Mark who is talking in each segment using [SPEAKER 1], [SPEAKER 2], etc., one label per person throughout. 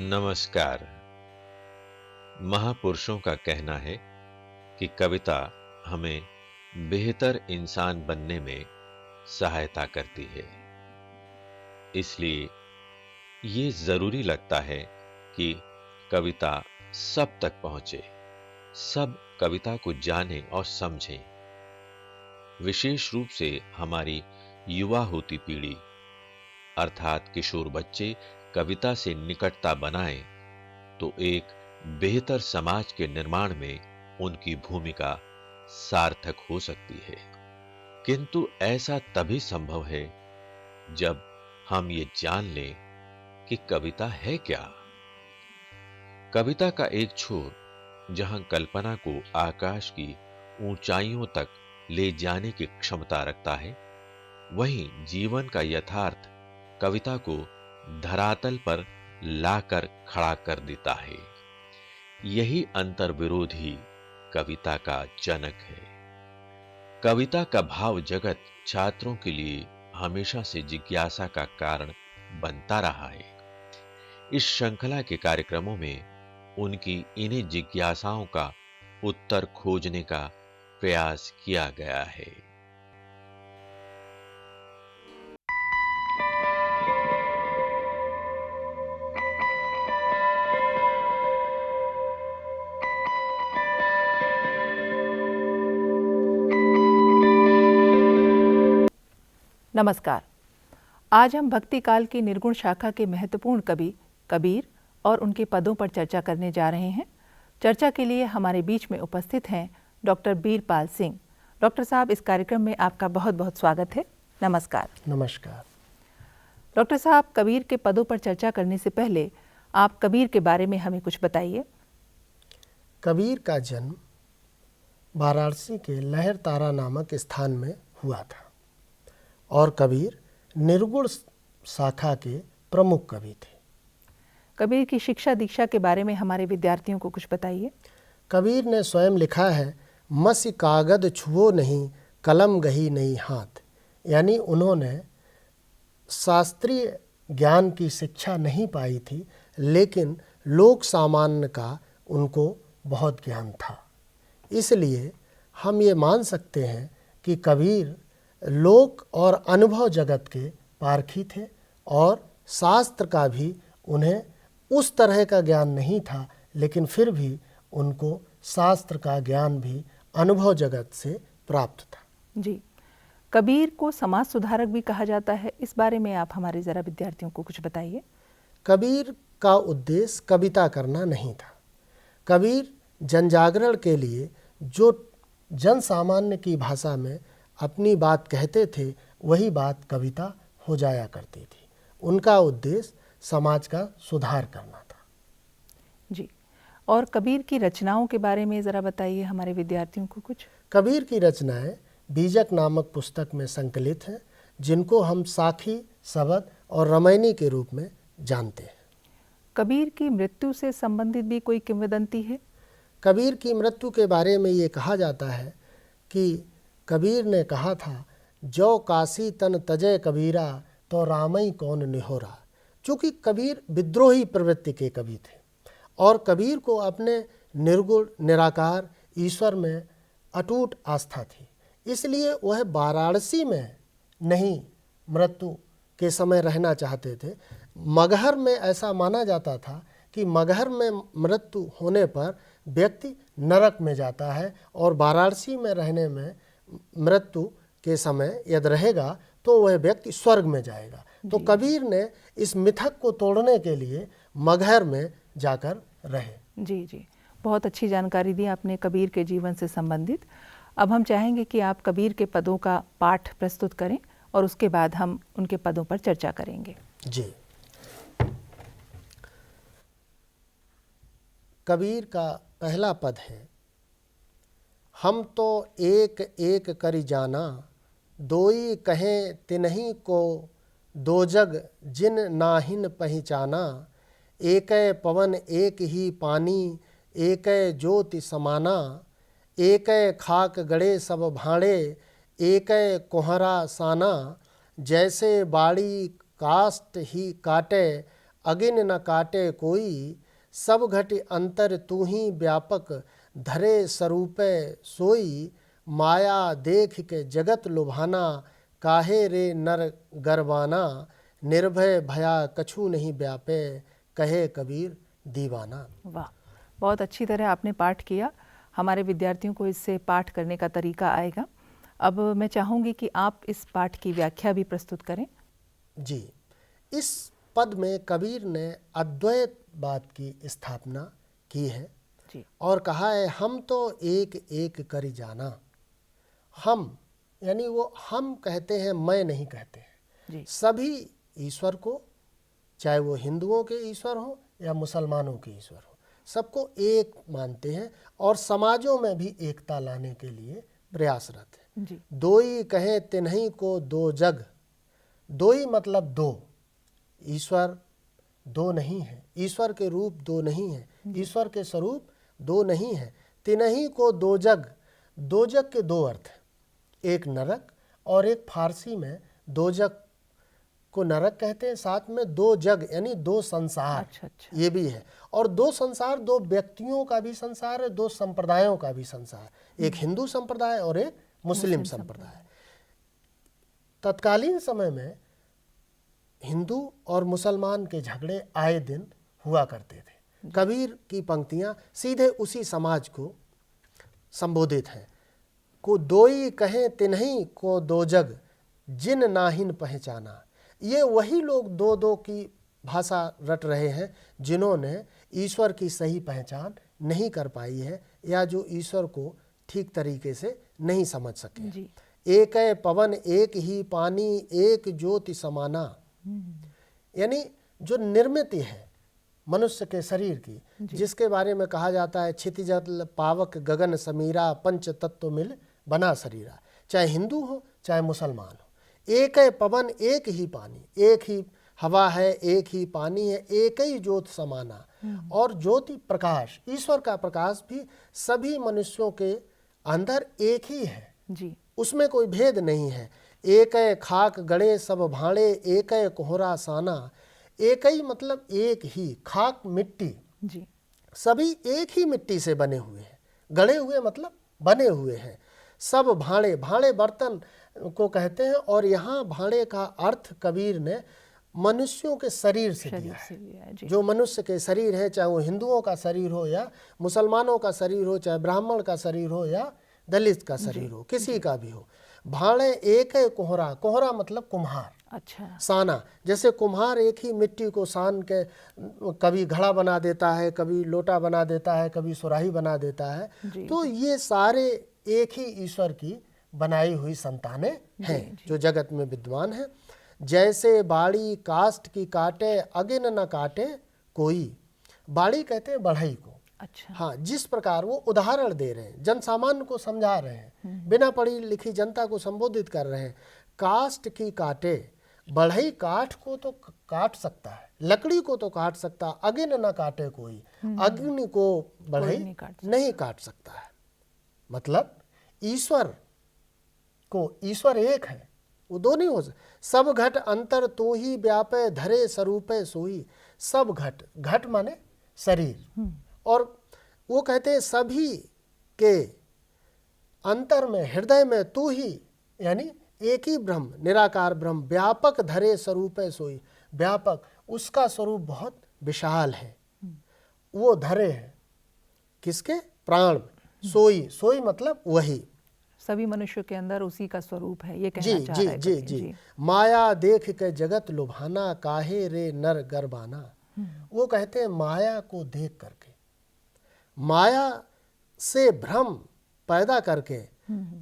[SPEAKER 1] नमस्कार। महापुरुषों का कहना है कि कविता हमें बेहतर इंसान बनने में सहायता करती है। इसलिए ये जरूरी लगता है कि कविता सब तक पहुंचे, सब कविता को जानें और समझें। विशेष रूप से हमारी युवा होती पीढ़ी अर्थात किशोर बच्चे कविता से निकटता बनाएं तो एक बेहतर समाज के निर्माण में उनकी भूमिका सार्थक हो सकती है। किंतु ऐसा तभी संभव है जब हम ये जान लें कि कविता है क्या। कविता का एक छोर जहां कल्पना को आकाश की ऊंचाइयों तक ले जाने की क्षमता रखता है, वहीं जीवन का यथार्थ कविता को धरातल पर लाकर खड़ा कर देता है। यही अंतर्विरोध ही कविता का जनक है। कविता का भाव जगत छात्रों के लिए हमेशा से जिज्ञासा का कारण बनता रहा है। इस श्रृंखला के कार्यक्रमों में उनकी इन्हीं जिज्ञासाओं का उत्तर खोजने का प्रयास किया गया है।
[SPEAKER 2] नमस्कार। आज हम भक्ति काल की निर्गुण शाखा के महत्वपूर्ण कवि कबीर और उनके पदों पर चर्चा करने जा रहे हैं। चर्चा के लिए हमारे बीच में उपस्थित हैं डॉक्टर बीरपाल सिंह। डॉक्टर साहब, इस कार्यक्रम में आपका बहुत बहुत स्वागत है। नमस्कार।
[SPEAKER 3] नमस्कार।
[SPEAKER 2] डॉक्टर साहब, कबीर के पदों पर चर्चा करने से पहले आप कबीर के बारे में हमें कुछ बताइए।
[SPEAKER 3] कबीर का जन्म वाराणसी के लहर तारा नामक स्थान में हुआ था और कबीर निर्गुण शाखा के प्रमुख कवि थे।
[SPEAKER 2] कबीर की शिक्षा दीक्षा के बारे में हमारे विद्यार्थियों को कुछ बताइए।
[SPEAKER 3] कबीर ने स्वयं लिखा है, मसी कागद छुओ नहीं, कलम गही नहीं हाथ। यानी उन्होंने शास्त्रीय ज्ञान की शिक्षा नहीं पाई थी, लेकिन लोक सामान्य का उनको बहुत ज्ञान था। इसलिए हम ये मान सकते हैं कि कबीर लोक और अनुभव जगत के पारखी थे और शास्त्र का भी उन्हें उस तरह का ज्ञान नहीं था, लेकिन फिर भी उनको शास्त्र का ज्ञान भी अनुभव जगत से प्राप्त था।
[SPEAKER 2] जी, कबीर को समाज सुधारक भी कहा जाता है। इस बारे में आप हमारे ज़रा विद्यार्थियों को कुछ बताइए।
[SPEAKER 3] कबीर का उद्देश्य कविता करना नहीं था। कबीर जनजागरण के लिए जो जन सामान्य की भाषा में अपनी बात कहते थे, वही बात कविता हो जाया करती थी। उनका उद्देश्य समाज का सुधार करना था।
[SPEAKER 2] जी, और कबीर की रचनाओं के बारे में ज़रा बताइए हमारे विद्यार्थियों को कुछ।
[SPEAKER 3] कबीर की रचनाएं बीजक नामक पुस्तक में संकलित हैं, जिनको हम साखी, सबद और रामायणी के रूप में जानते हैं।
[SPEAKER 2] कबीर की मृत्यु से संबंधित भी कोई किंवदंती है?
[SPEAKER 3] कबीर की मृत्यु के बारे में ये कहा जाता है कि कबीर ने कहा था, जो काशी तन तजय कबीरा, तो रामई कौन निहोरा। चूँकि कबीर विद्रोही प्रवृत्ति के कवि थे और कबीर को अपने निर्गुण निराकार ईश्वर में अटूट आस्था थी, इसलिए वह वाराणसी में नहीं मृत्यु के समय रहना चाहते थे। मगहर में ऐसा माना जाता था कि मगहर में मृत्यु होने पर व्यक्ति नरक में जाता है और वाराणसी में रहने में मृत्यु के समय यदि रहेगा तो वह व्यक्ति स्वर्ग में जाएगा। तो कबीर ने इस मिथक को तोड़ने के लिए मगहर में जाकर रहे।
[SPEAKER 2] जी जी, बहुत अच्छी जानकारी दी आपने कबीर के जीवन से संबंधित। अब हम चाहेंगे कि आप कबीर के पदों का पाठ प्रस्तुत करें और उसके बाद हम उनके पदों पर चर्चा करेंगे।
[SPEAKER 3] जी, कबीर का पहला पद है, हम तो एक एक करि जाना, दोई कहें तिन्हीं को, दो जग जिन नाहिन पहचाना। एकै पवन एक ही पानी, एकै ज्योति समाना। एकै खाक गड़े सब भांडे, एकै कोहरा साना। जैसे बाड़ी काष्ट ही काटे, अगिन न काटे कोई, सब घट अंतर तू ही व्यापक, धरे स्वरूपे सोई, माया देख के जगत लुभाना, काहे रे नर गरबाना, निर्भय भया कछु नहीं व्यापे, कहे कबीर दीवाना।
[SPEAKER 2] वाह, बहुत अच्छी तरह आपने पाठ किया। हमारे विद्यार्थियों को इससे पाठ करने का तरीका आएगा। अब मैं चाहूँगी कि आप इस पाठ की व्याख्या भी प्रस्तुत करें।
[SPEAKER 3] जी, इस पद में कबीर ने अद्वैतवाद की स्थापना की है
[SPEAKER 2] जी।
[SPEAKER 3] और कहा है हम तो एक एक कर जाना। हम यानी वो हम कहते हैं, मैं नहीं कहते हैं।
[SPEAKER 2] जी।
[SPEAKER 3] सभी ईश्वर को, चाहे वो हिंदुओं के ईश्वर हो या मुसलमानों के ईश्वर हो, सबको एक मानते हैं और समाजों में भी एकता लाने के लिए प्रयासरत है।
[SPEAKER 2] जी।
[SPEAKER 3] दोई कहे तिन्हीं को दो जग, दोई मतलब दो, ईश्वर दो नहीं है, ईश्वर के रूप दो नहीं है, ईश्वर के स्वरूप दो नहीं है। तिन्हीं को दो जग, दो जग के दो अर्थ हैं, एक नरक और एक फारसी में दो जग को नरक कहते हैं, साथ में दो जग यानी दो संसार।
[SPEAKER 2] अच्छा।
[SPEAKER 3] ये भी है। और दो संसार, दो व्यक्तियों का भी संसार है, दो संप्रदायों का भी संसार, एक हिंदू संप्रदाय और एक मुस्लिम संप्रदाय। तत्कालीन समय में हिंदू और मुसलमान के झगड़े आए दिन हुआ करते थे। कबीर की पंक्तियां सीधे उसी समाज को संबोधित हैं। को दोई कहे तिन्हीं को दो जग, जिन नाहिन पहचाना। ये वही लोग दो दो की भाषा रट रहे हैं जिन्होंने ईश्वर की सही पहचान नहीं कर पाई है या जो ईश्वर को ठीक तरीके से नहीं समझ सके।
[SPEAKER 2] जी।
[SPEAKER 3] एक है पवन एक ही पानी, एक ज्योति समाना। यानी जो निर्मित है मनुष्य के शरीर की, जिसके बारे में कहा जाता है क्षितिजल पावक गगन समीरा, पंच तत्व मिल बना शरीरा। चाहे हिंदू हो चाहे मुसलमान हो, एक है पवन एक ही पानी, एक ही हवा है, एक ही पानी है, एक ही ज्योत समाना। और ज्योति प्रकाश, ईश्वर का प्रकाश भी सभी मनुष्यों के अंदर एक ही है।
[SPEAKER 2] जी।
[SPEAKER 3] उसमें कोई भेद नहीं है। एक है खाक गड़े सब भाड़े, एक है कोहरा साना। एक ही मतलब एक ही, खाक मिट्टी,
[SPEAKER 2] जी।
[SPEAKER 3] सभी एक ही मिट्टी से बने हुए हैं। गड़े हुए मतलब बने हुए हैं। सब भाड़े, भाड़े बर्तन को कहते हैं और यहाँ भाड़े का अर्थ कबीर ने मनुष्यों के शरीर से दिया है। जो मनुष्य के शरीर है, चाहे वो हिंदुओं का शरीर हो या मुसलमानों का शरीर हो, चाहे ब्राह्मण का शरीर हो या दलित का शरीर हो, किसी का भी हो। भाड़े एक है कोहरा, कोहरा मतलब कुम्हार।
[SPEAKER 2] अच्छा।
[SPEAKER 3] साना, जैसे कुम्हार एक ही मिट्टी को सान के कभी घड़ा बना देता है, कभी लोटा बना देता है, कभी सुराही बना देता है। तो ये सारे एक ही ईश्वर की बनाई हुई संतानें हैं जो जगत में विद्वान हैं। जैसे बाड़ी काष्ठ की काटे, अगिन न काटे कोई। बाड़ी कहते हैं बढ़ई को।
[SPEAKER 2] अच्छा।
[SPEAKER 3] हाँ, जिस प्रकार वो उदाहरण दे रहे हैं, जन सामान्य को समझा रहे हैं, बिना पढ़ी लिखी जनता को संबोधित कर रहे हैं। काष्ठ की काटे, बढ़ई काठ को तो काट सकता है, लकड़ी को तो काट सकता, अगिन न काटे कोई। अग्नि को बढ़ई नहीं काट सकता है। मतलब ईश्वर को, ईश्वर एक है, वो दो नहीं हो सकते। सब घट अंतर तो ही व्यापे, धरे स्वरूपे सोई। सब घट, घट माने शरीर, और वो कहते हैं सभी के अंतर में, हृदय में तू ही, यानी एक ही ब्रह्म, निराकार ब्रह्म, व्यापक धरे स्वरूपे सोई। व्यापक, उसका स्वरूप बहुत विशाल है, वो धरे है किसके? प्राण। सोई, सोई मतलब वही,
[SPEAKER 2] सभी मनुष्यों के अंदर उसी का स्वरूप है, ये कहना
[SPEAKER 3] जी
[SPEAKER 2] चाह
[SPEAKER 3] जी
[SPEAKER 2] रहा है
[SPEAKER 3] जी जी। माया देख के जगत लुभाना, काहे रे नर गरबाना। वो कहते हैं माया को देख करके, माया से भ्रम पैदा करके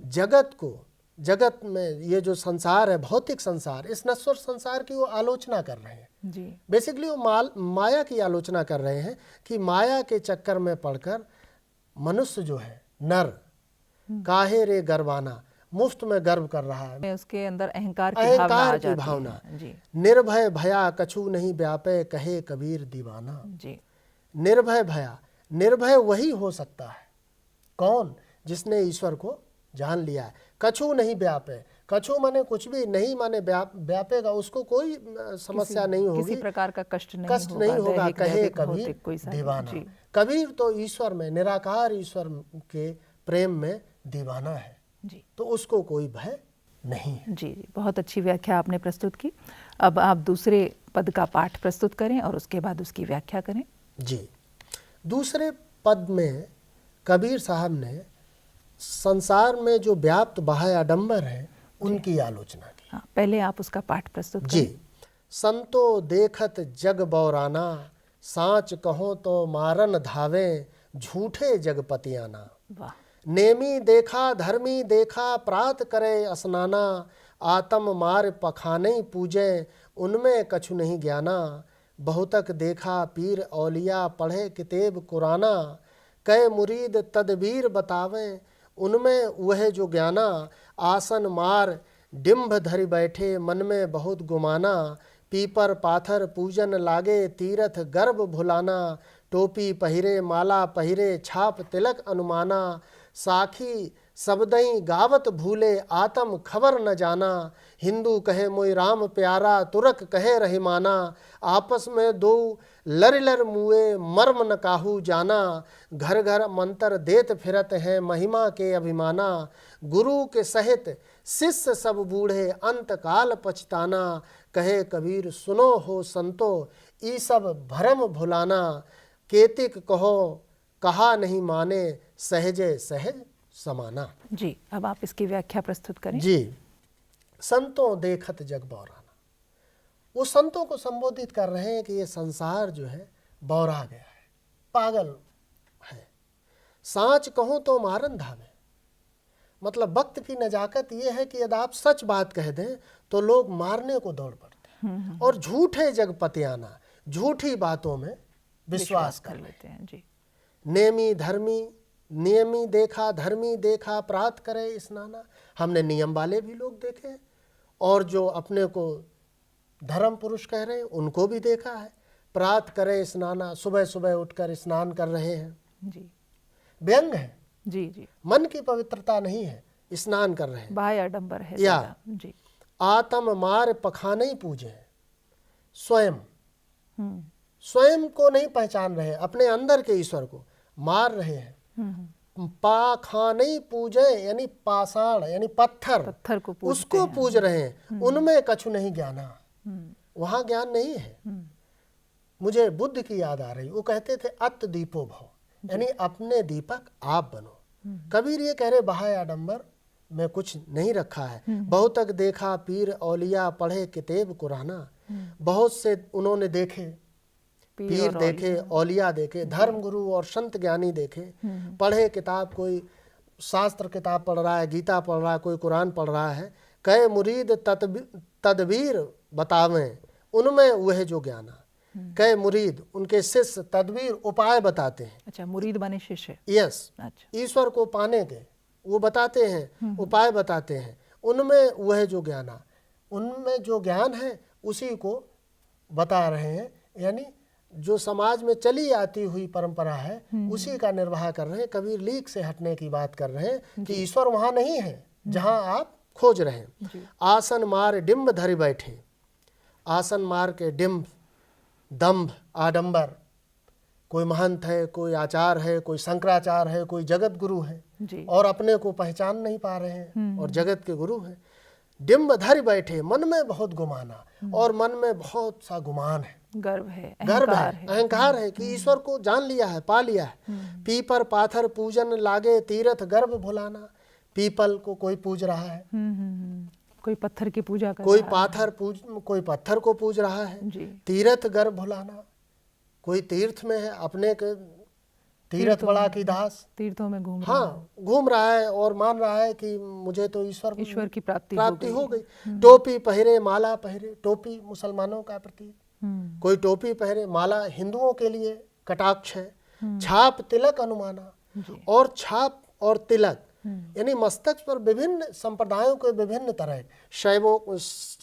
[SPEAKER 3] जगत को, जगत में ये जो संसार है, भौतिक संसार, इस नश्वर संसार की वो आलोचना कर रहे हैं।
[SPEAKER 2] जी।
[SPEAKER 3] बेसिकली वो माया की आलोचना कर रहे हैं कि माया के चक्कर में पड़कर मनुष्य जो है, नर, काहे रे गर्वाना, मुफ्त में गर्व कर रहा है।
[SPEAKER 2] उसके अंदर अहंकार की
[SPEAKER 3] भावना। निर्भय भया कछु नहीं व्यापे, कहे कबीर दीवाना।
[SPEAKER 2] जी।
[SPEAKER 3] निर्भय भया, निर्भय वही हो सकता है। कौन? जिसने ईश्वर को जान लिया है। कछु नहीं व्यापे, कछु माने कुछ भी, नहीं माने व्यापेगा, उसको कोई समस्या नहीं होगी,
[SPEAKER 2] किसी प्रकार का कष्ट नहीं
[SPEAKER 3] होगा, कहे
[SPEAKER 2] दैहिक,
[SPEAKER 3] कबीर
[SPEAKER 2] भौतिक कोई सा
[SPEAKER 3] दीवाना।
[SPEAKER 2] जी।
[SPEAKER 3] कबीर तो ईश्वर में, निराकार ईश्वर के प्रेम में दीवाना है
[SPEAKER 2] जी।
[SPEAKER 3] तो उसको कोई भय नहीं है।
[SPEAKER 2] जी जी, बहुत अच्छी व्याख्या आपने प्रस्तुत की। अब आप दूसरे पद का पाठ प्रस्तुत करें और उसके बाद उसकी व्याख्या करें।
[SPEAKER 3] जी, दूसरे पद में कबीर साहब ने संसार में जो व्याप्त बाह्य आडंबर है उनकी आलोचना की।
[SPEAKER 2] हाँ, पहले आप उसका पाठ प्रस्तुत करें।
[SPEAKER 3] जी, संतो देखत जग बौराना, सांच कहो तो मारन धावे, झूठे जगपतियाना।
[SPEAKER 2] वाह।
[SPEAKER 3] नेमी देखा धर्मी देखा, प्रात करे स्नाना, आत्म मार पखाने पूजे, उनमें कछु नहीं ज्ञाना। बहुतक देखा पीर औलिया, पढ़े किताब कुराना, कै मुरीद तदबीर बतावे, उनमें वह जो ज्ञाना। आसन मार डिम्भ धरि बैठे, मन में बहुत गुमाना, पीपर पाथर पूजन लागे, तीरथ गर्भ भुलाना। टोपी पहिरे माला पहिरे, छाप तिलक अनुमाना, साखी सबदई गावत भूले, आत्म खबर न जाना। हिंदू कहे मोई राम प्यारा, तुरक कहे रहीमाना, आपस में दो लर लर मुए, मर्म न काहू जाना। घर घर मंत्र देत फिरत हैं, महिमा के अभिमाना, गुरु के सहित शिष्य सब बूढ़े, अंत काल पछताना। कहे कबीर सुनो हो संतो, ई सब भरम भुलाना, केतिक कहो कहा नहीं माने, सहजे सहज समाना।
[SPEAKER 2] जी, अब आप इसकी व्याख्या प्रस्तुत करें।
[SPEAKER 3] जी, संतों देखत जग बौराना, वो संतों को संबोधित कर रहे हैं कि ये संसार जो है बौरा गया है, पागल है। सांच कहूं तो मारन धावे, मतलब वक्त की नजाकत ये है कि यदि आप सच बात कह दें तो लोग मारने को दौड़ पड़ते हैं, और झूठे जगपतियाना, झूठी बातों में विश्वास कर लेते हैं।
[SPEAKER 2] जी।
[SPEAKER 3] नेमी धर्मी, नियमी देखा धर्मी देखा, प्रात करे स्नाना, हमने नियम वाले भी लोग देखे, और जो अपने को धर्म पुरुष कह रहे हैं उनको भी देखा है। प्रात करे स्नाना, सुबह सुबह उठकर स्नान कर रहे हैं।
[SPEAKER 2] जी।
[SPEAKER 3] व्यंग है,
[SPEAKER 2] जी जी,
[SPEAKER 3] मन की पवित्रता नहीं है, स्नान कर रहे हैं,
[SPEAKER 2] बाह्य आडंबर है
[SPEAKER 3] या
[SPEAKER 2] ज़्यादा। जी।
[SPEAKER 3] आत्म मार पखाने पूजे, स्वयं
[SPEAKER 2] हम्म
[SPEAKER 3] स्वयं को नहीं पहचान रहे, अपने अंदर के ईश्वर को मार रहे हैं। पाखाने पूजे यानी पाषाण यानी पत्थर
[SPEAKER 2] को पूजते
[SPEAKER 3] उसको
[SPEAKER 2] हैं।
[SPEAKER 3] पूज रहे हैं, उनमें कछु नहीं ज्ञाना, वहां ज्ञान नहीं है। मुझे बुद्ध की याद आ रही, वो कहते थे अत दीपो भव, यानी अपने दीपक आप बनो। कबीर ये कह रहे बाह्य आडंबर में कुछ नहीं रखा है। बहुतक देखा पीर औलिया, पढ़े किताब कुराना, बहुत से उन्होंने देखे, पीर देखे, औलिया देखे, धर्म गुरु और संत ज्ञानी देखे, पढ़े किताब, कोई शास्त्र किताब पढ़ रहा है, गीता पढ़ रहा है, कोई कुरान पढ़ रहा है। कहे मुरीद तदबीर बतावें, उनमें वह जो ज्ञाना। कहे मुरीद, उनके शिष्य तदबीर उपाय बताते हैं।
[SPEAKER 2] अच्छा, मुरीद बने शिष्य।
[SPEAKER 3] यस,
[SPEAKER 2] अच्छा।
[SPEAKER 3] ईश्वर को पाने के वो बताते हैं, उपाय बताते हैं। उनमें वह जो ज्ञाना, उनमें जो ज्ञान है उसी को बता रहे हैं, यानी जो समाज में चली आती हुई परंपरा है उसी का निर्वाह कर रहे हैं। कबीर लीक से हटने की बात कर रहे हैं कि ईश्वर वहां नहीं है जहां आप खोज रहे हैं। आसन मार डिम्ब धरि बैठे, आसन मार के डिम्ब, दंभ, आडंबर, कोई महंत है, कोई आचार है, कोई शंकराचार्य है, कोई जगत गुरु है, और अपने को पहचान नहीं पा रहे हैं और जगत के गुरु हैं। डिम्ब धरि बैठे, मन में बहुत गुमाना, और मन में बहुत सा गुमान है,
[SPEAKER 2] गर्व है,
[SPEAKER 3] अहंकार है कि ईश्वर को जान लिया है, पा लिया है। पीपर पाथर पूजन लागे, तीरथ गर्भ भुलाना, पीपल को कोई पूज रहा है,
[SPEAKER 2] कोई पत्थर की पूजा कर
[SPEAKER 3] कोई
[SPEAKER 2] रहा
[SPEAKER 3] कोई पत्थर को पूज रहा है। तीरथ गर्भ भुलाना, कोई तीर्थ में है, अपने के तीर्थ बड़ा की दास,
[SPEAKER 2] तीर्थों में घूम
[SPEAKER 3] घूम रहा है और मान रहा है कि मुझे तो ईश्वर की प्राप्ति हो गई। टोपी पहरे माला पहरे, टोपी मुसलमानों का प्रतीक, कोई टोपी पहरे, माला हिंदुओं के लिए कटाक्ष है। छाप तिलक अनुमाना, और छाप और तिलक यानी मस्तक पर विभिन्न संप्रदायों के विभिन्न तरह, शैवों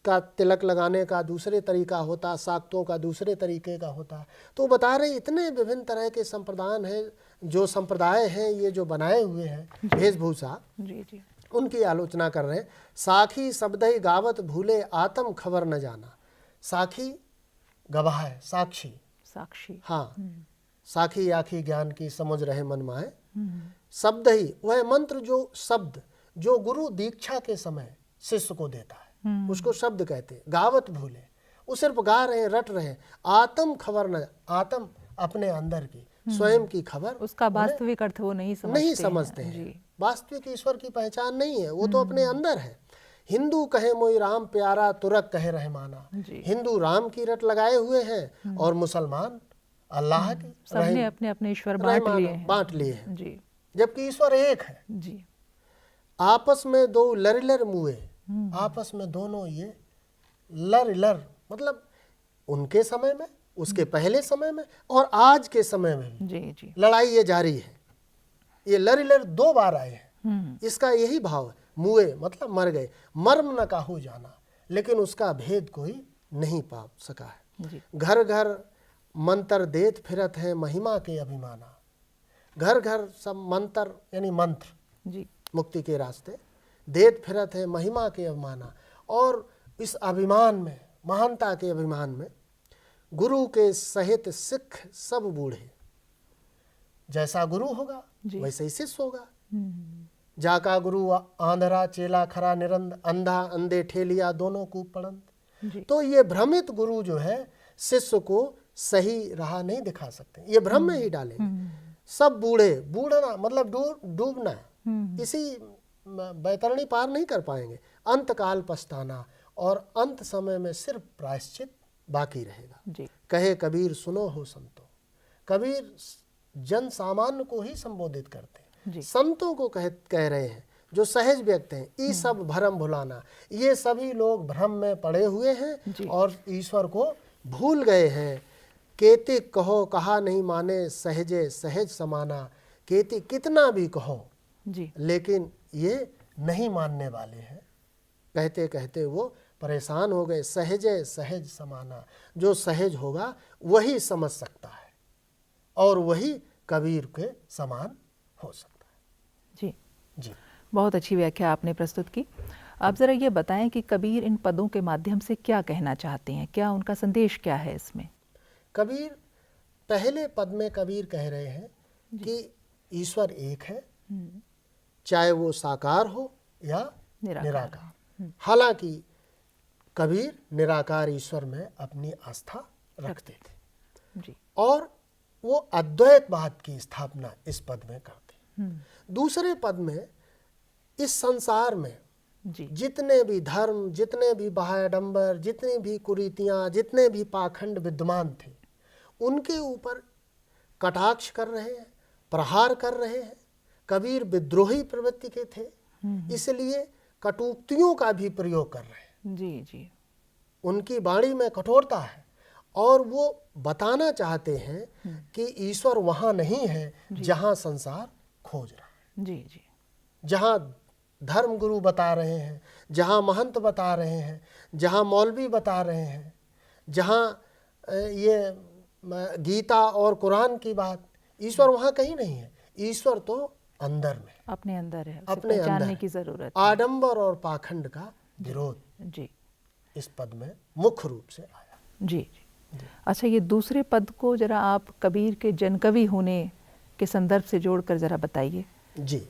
[SPEAKER 3] का तिलक लगाने का दूसरे तरीका होता, शाक्तों का दूसरे तरीके का होता। तो बता रहे इतने विभिन्न तरह के संप्रदाय हैं, जो संप्रदाय हैं ये जो बनाए हुए हैं वेशभूषा, उनकी आलोचना कर रहे हैं। साखी शब्दहि गावत भूले आत्म खबर न जाना। साखी गवाह है, साक्षी,
[SPEAKER 2] साक्षी,
[SPEAKER 3] हाँ, साखी आखी ज्ञान की समझ रहे मन माए। शब्द ही वह मंत्र जो शब्द जो गुरु दीक्षा के समय शिष्य को देता है, उसको शब्द कहते हैं। गावत भूले, वो सिर्फ गा रहे हैं, रट रहे हैं। आत्म खबर न, आत्म अपने अंदर की स्वयं की खबर,
[SPEAKER 2] उसका वास्तविक अर्थ वो नहीं
[SPEAKER 3] समझते हैं। वास्तविक ईश्वर की पहचान नहीं है, वो तो अपने अंदर है। हिंदू कहे मोई राम प्यारा, तुरक कहे रहमाना। हिंदू राम की रट लगाए हुए हैं और मुसलमान अल्लाह की।
[SPEAKER 2] सबने अपने अपने ईश्वर
[SPEAKER 3] बांट लिए हैं जी, जबकि ईश्वर एक है
[SPEAKER 2] जी।
[SPEAKER 3] आपस में दो लर लर मुए, आपस में दोनों ये लर लर, मतलब उनके समय में, उसके पहले समय में और आज के समय में
[SPEAKER 2] जी जी
[SPEAKER 3] लड़ाई ये जारी है। ये लर लर 2 बार आए हैं। इसका यही भाव है। मुए मतलब मर गए, मर्म न काहू जाना, लेकिन उसका भेद कोई नहीं पा सका है। घर घर मंत्र देत फिरत है महिमा के अभिमाना। घर घर सब मंत्र यानी मंत्र
[SPEAKER 2] जी,
[SPEAKER 3] मुक्ति के रास्ते देत फिरत है महिमा के अभिमाना। और इस अभिमान में, महानता के अभिमान में, गुरु के सहित सिख सब बूढ़े। जैसा गुरु होगा वैसे ही शिष्य होगा। जाका गुरु आंधरा चेला खरा निरंद, अंधा अंधे ठेलिया दोनों कूप पड़ंत। तो ये भ्रमित गुरु जो है शिष्य को सही राह नहीं दिखा सकते, ये भ्रम में ही डालेंगे। सब बूढ़े, बूढ़ना मतलब डूबना, इसी बैतरणी पार नहीं कर पाएंगे। अंत काल पछताना, और अंत समय में सिर्फ प्रायश्चित बाकी रहेगा। कहे कबीर सुनो हो संतो। कबीर जन सामान्य को ही संबोधित करते हैं, संतों को कह रहे हैं जो सहज व्यक्ति हैं। ई सब भ्रम भुलाना, ये सभी लोग भ्रम में पड़े हुए हैं और ईश्वर को भूल गए हैं। केति कहो कहा नहीं माने, सहजे सहज समाना। केति कितना भी कहो लेकिन ये नहीं मानने वाले हैं। कहते कहते वो परेशान हो गए। सहजे सहज समाना, जो सहज होगा वही समझ सकता है और वही कबीर के समान हो सकता है।
[SPEAKER 2] जी
[SPEAKER 3] जी,
[SPEAKER 2] बहुत अच्छी व्याख्या आपने प्रस्तुत की। आप ज़रा ये बताएं कि कबीर इन पदों के माध्यम से क्या कहना चाहते हैं, क्या उनका संदेश क्या है इसमें?
[SPEAKER 3] कबीर पहले पद में कबीर कह रहे हैं कि ईश्वर एक है, चाहे वो साकार हो या निराकार। हालांकि कबीर निराकार ईश्वर में अपनी आस्था रखते थे
[SPEAKER 2] जी,
[SPEAKER 3] और वो अद्वैतवाद की स्थापना इस पद में करते। दूसरे पद में इस संसार में जितने भी धर्म, जितने भी बाह्याडंबर, जितनी भी कुरीतियाँ, जितने भी पाखंड विद्यमान थे, उनके ऊपर कटाक्ष कर रहे हैं, प्रहार कर रहे हैं। कबीर विद्रोही प्रवृत्ति के थे, इसलिए कटुक्तियों का भी प्रयोग कर रहे हैं।
[SPEAKER 2] जी जी,
[SPEAKER 3] उनकी वाणी में कठोरता है और वो बताना चाहते हैं कि ईश्वर वहाँ नहीं है जहाँ संसार खोज रहा है।
[SPEAKER 2] जी जी,
[SPEAKER 3] जहाँ धर्म गुरु बता रहे हैं, जहाँ महंत बता रहे हैं, जहाँ मौलवी बता रहे हैं, जहाँ ये गीता और कुरान की बात, ईश्वर वहाँ कहीं नहीं है। ईश्वर तो अंदर में,
[SPEAKER 2] अपने अंदर है,
[SPEAKER 3] अपने
[SPEAKER 2] जानने की जरूरत है।
[SPEAKER 3] आडंबर और पाखंड का विरोध
[SPEAKER 2] जी
[SPEAKER 3] इस पद में मुख्य रूप से आया।
[SPEAKER 2] जी जी। अच्छा, ये दूसरे पद को जरा आप कबीर के जनकवि होने के संदर्भ से जोड़कर जरा बताइए।
[SPEAKER 3] जी,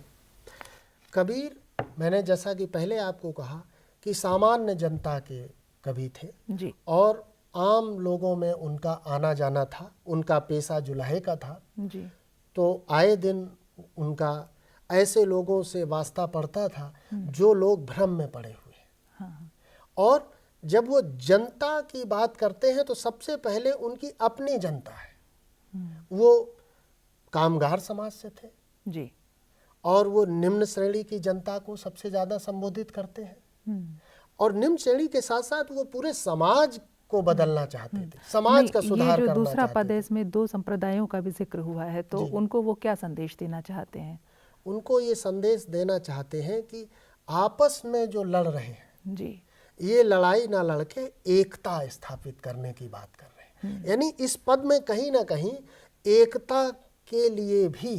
[SPEAKER 3] कबीर, मैंने जैसा कि पहले आपको कहा कि सामान्य जनता के कवि थे
[SPEAKER 2] जी,
[SPEAKER 3] और आम लोगों में उनका आना जाना था, उनका पेशा जुलाहे का था
[SPEAKER 2] जी,
[SPEAKER 3] तो आए दिन उनका ऐसे लोगों से वास्ता पड़ता था जो लोग भ्रम में पड़े हुए हैं।
[SPEAKER 2] हाँ,
[SPEAKER 3] और जब वो जनता की बात करते हैं तो सबसे पहले उनकी अपनी जनता है। वो कामगार समाज से थे
[SPEAKER 2] जी,
[SPEAKER 3] और वो निम्न श्रेणी की जनता को सबसे ज़्यादा संबोधित करते हैं और निम्न श्रेणी के साथ साथ वो पूरे समाज को बदलना चाहते थे, समाज का सुधार
[SPEAKER 2] ये जो
[SPEAKER 3] करना
[SPEAKER 2] दूसरा
[SPEAKER 3] चाहते
[SPEAKER 2] पद है
[SPEAKER 3] थे।
[SPEAKER 2] इसमें 2 संप्रदायों का भी जिक्र हुआ है, तो उनको वो क्या संदेश देना चाहते हैं?
[SPEAKER 3] उनको ये संदेश देना चाहते हैं कि आपस में जो लड़ रहे हैं
[SPEAKER 2] जी,
[SPEAKER 3] ये लड़ाई ना लड़के एकता स्थापित करने की बात कर रहे हैं। यानी इस पद में कहीं ना कहीं एकता के लिए भी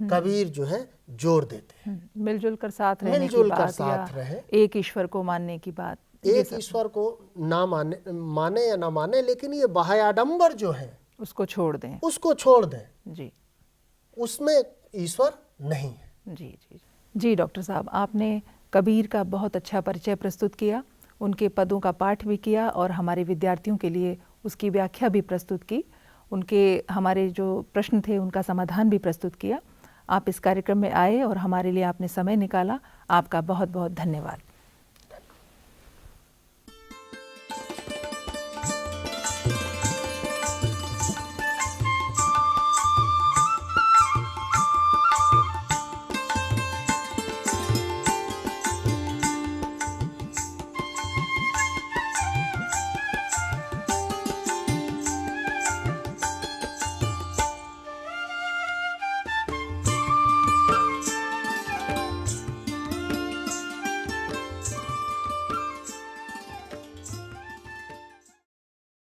[SPEAKER 3] कबीर जो है जोर देते हैं।
[SPEAKER 2] मिलजुल कर साथ रहने की
[SPEAKER 3] मिलजुल कर
[SPEAKER 2] बात
[SPEAKER 3] साथ
[SPEAKER 2] या
[SPEAKER 3] रहे,
[SPEAKER 2] एक ईश्वर को मानने की बात, ये
[SPEAKER 3] एक
[SPEAKER 2] सब
[SPEAKER 3] ईश्वर को ना माने या ना माने, लेकिन ये बाह्याडंबर जो है
[SPEAKER 2] उसको छोड़ दें।
[SPEAKER 3] उसको छोड़ दें,
[SPEAKER 2] जी
[SPEAKER 3] उसमें ईश्वर नहीं है।
[SPEAKER 2] जी जी जी डॉक्टर साहब, आपने कबीर का बहुत अच्छा परिचय प्रस्तुत किया, उनके पदों का पाठ भी किया और हमारे विद्यार्थियों के लिए उसकी व्याख्या भी प्रस्तुत की, उनके हमारे जो प्रश्न थे उनका समाधान भी प्रस्तुत किया। आप इस कार्यक्रम में आए और हमारे लिए आपने समय निकाला, आपका बहुत बहुत धन्यवाद।